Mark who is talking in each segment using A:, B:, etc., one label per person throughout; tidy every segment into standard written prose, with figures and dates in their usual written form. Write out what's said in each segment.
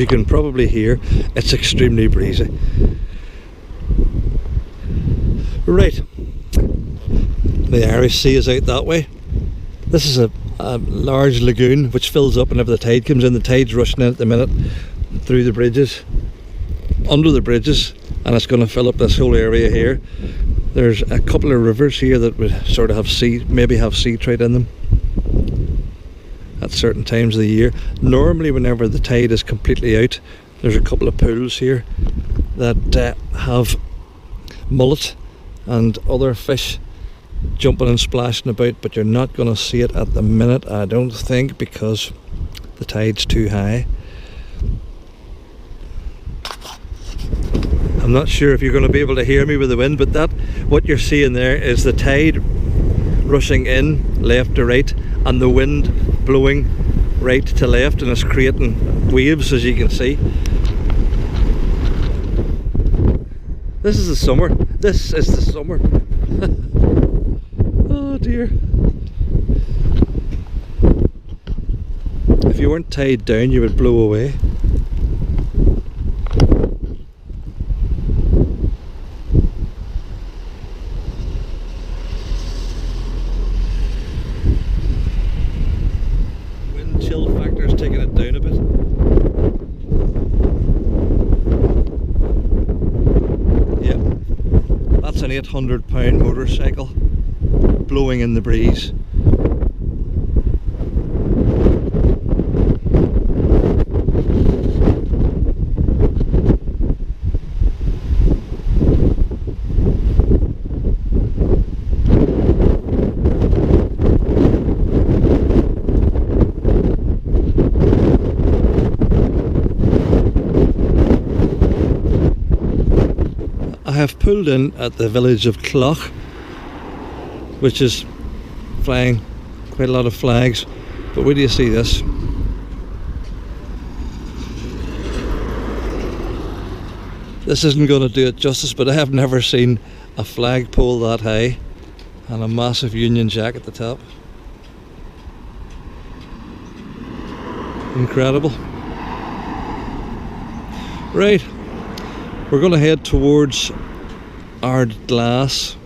A: you can probably hear, it's extremely breezy. Right, the Irish Sea is out that way. This is a large lagoon which fills up whenever the tide comes in. The tide's rushing in at the minute through the bridges, under the bridges, and it's going to fill up this whole area here. There's a couple of rivers here that would sort of have maybe have sea trout in them at certain times of the year. Normally whenever the tide is completely out, there's a couple of pools here that have mullet and other fish jumping and splashing about, but you're not going to see it at the minute, I don't think, because the tide's too high. I'm not sure if you're going to be able to hear me with the wind, but what you're seeing there is the tide rushing in left to right and the wind blowing right to left, and it's creating waves, as you can see. This is the summer. This is the summer. Oh dear. If you weren't tied down, you would blow away. Wind chill factor is taking it down a bit. Yep, that's an 800-pound motorcycle blowing in the breeze. I have pulled in at the village of Clough, which is flying quite a lot of flags, but where do you see this? This isn't going to do it justice, but I have never seen a flagpole that high and a massive Union Jack at the top. Incredible. Right, we're going to head towards Ardglass.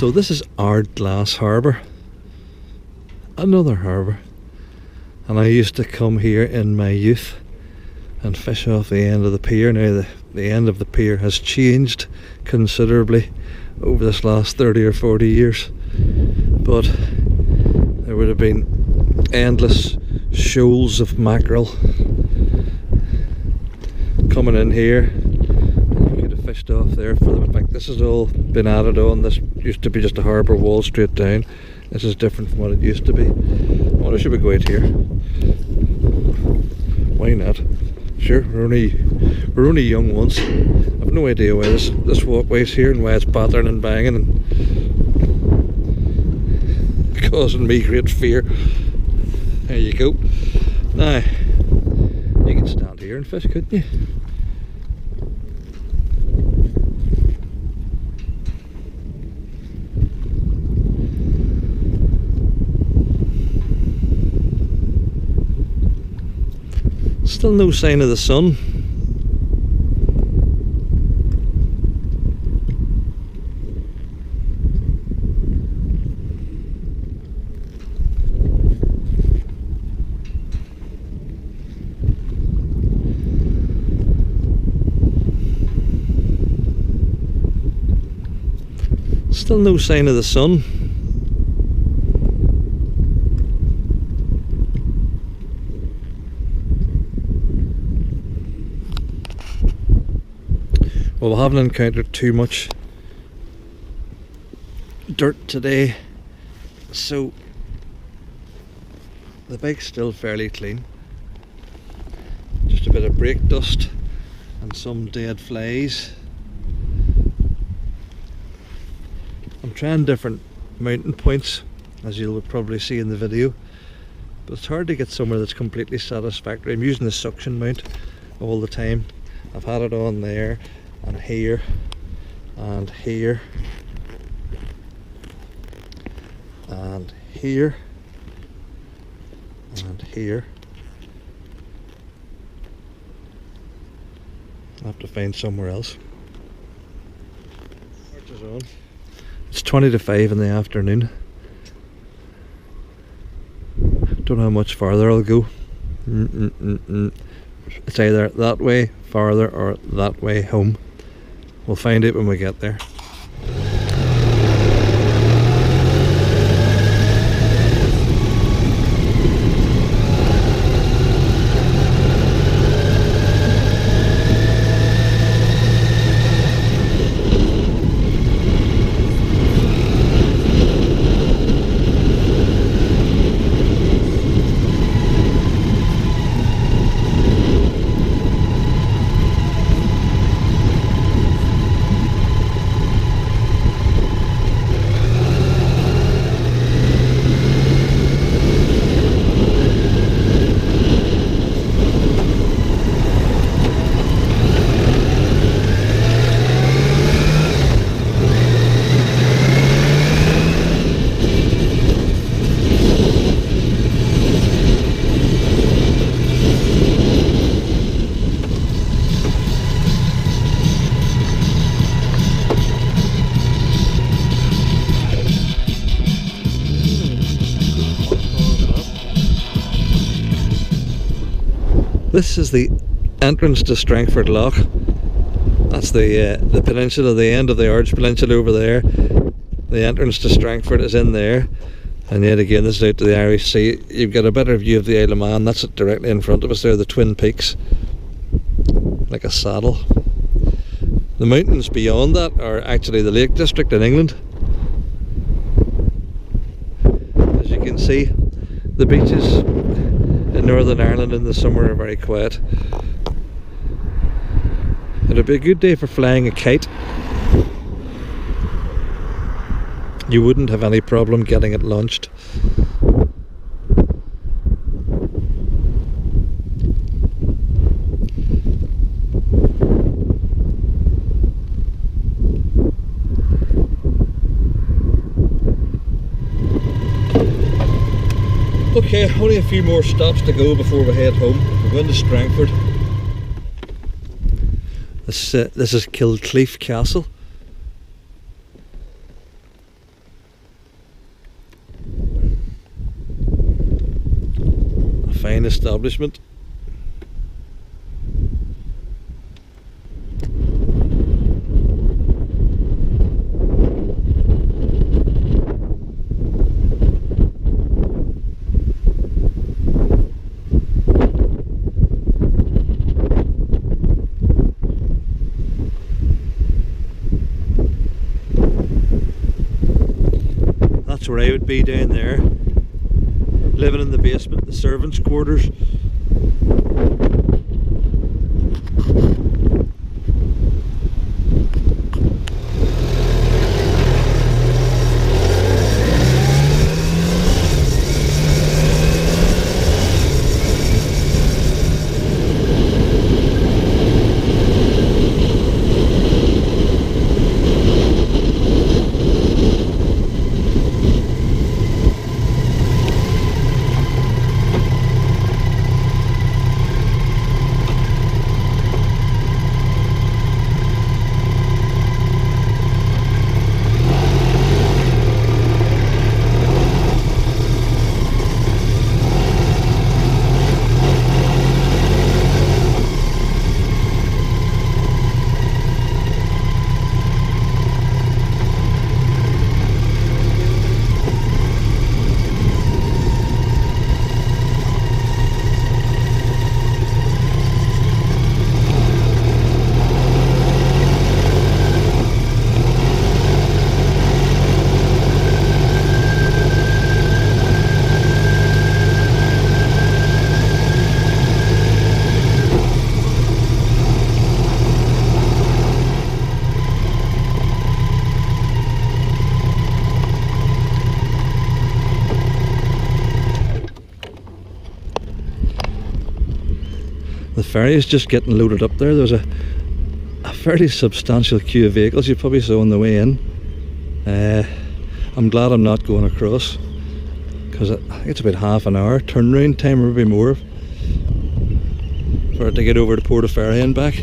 A: So this is Ardglass Harbour, another harbour, and I used to come here in my youth and fish off the end of the pier. Now the end of the pier has changed considerably over this last 30 or 40 years, but there would have been endless shoals of mackerel coming in here. You could have fished off there for them. In fact, this has all been added on. This used to be just a harbour wall straight down. This is different from what it used to be. I wonder, should we go out here? Why not? Sure, we're only young once. I've no idea why this walkway's here and why it's battering and banging and causing me great fear. There you go. Now, you can stand here and fish, couldn't you? Still no sign of the sun. Still no sign of the sun. Well, we haven't encountered too much dirt today, so the bike's still fairly clean. Just a bit of brake dust and some dead flies. I'm trying different mountain points, as you'll probably see in the video, but it's hard to get somewhere that's completely satisfactory. I'm using the suction mount all the time. I've had it on there and here and here and here and here. I'll have to find somewhere else. Torch is on. It's 20 to 5 in the afternoon. Don't know how much farther I'll go. It's either that way farther or that way home. We'll find it when we get there. This is the entrance to Strangford Lough. That's the peninsula, the end of the Arch Peninsula over there. The entrance to Strangford is in there, and yet again this is out to the Irish Sea. You've got a better view of the Isle of Man. That's it directly in front of us there, the Twin Peaks, like a saddle. The mountains beyond that are actually the Lake District in England. As you can see, the beaches in Northern Ireland in the summer are very quiet. It'd be a good day for flying a kite. You wouldn't have any problem getting it launched. Okay, only a few more stops to go before we head home. We're going to Strangford. This is Kilcleef Castle. fine establishment. That's where I would be, down there, living in the basement, the servants' quarters. The ferry is just getting loaded up there. There's a fairly substantial queue of vehicles you probably saw on the way in. I'm glad I'm not going across, because I think it's about half an hour turnaround time, or maybe more, for it to get over to Portaferry and back.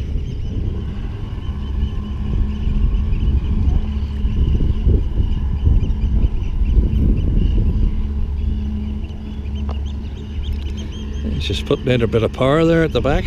A: It's just putting out a bit of power there at the back.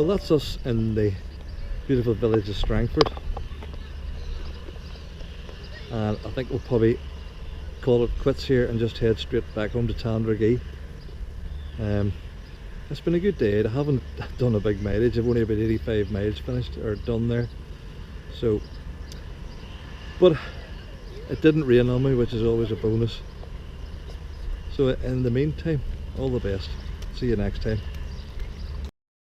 A: Well, that's us in the beautiful village of Strangford, and I think we'll probably call it quits here and just head straight back home to Tandragee. It's been a good day. I haven't done a big mileage. I've only about 85 miles finished or done there, so, but it didn't rain on me, which is always a bonus. So in the meantime, all the best. See you next time.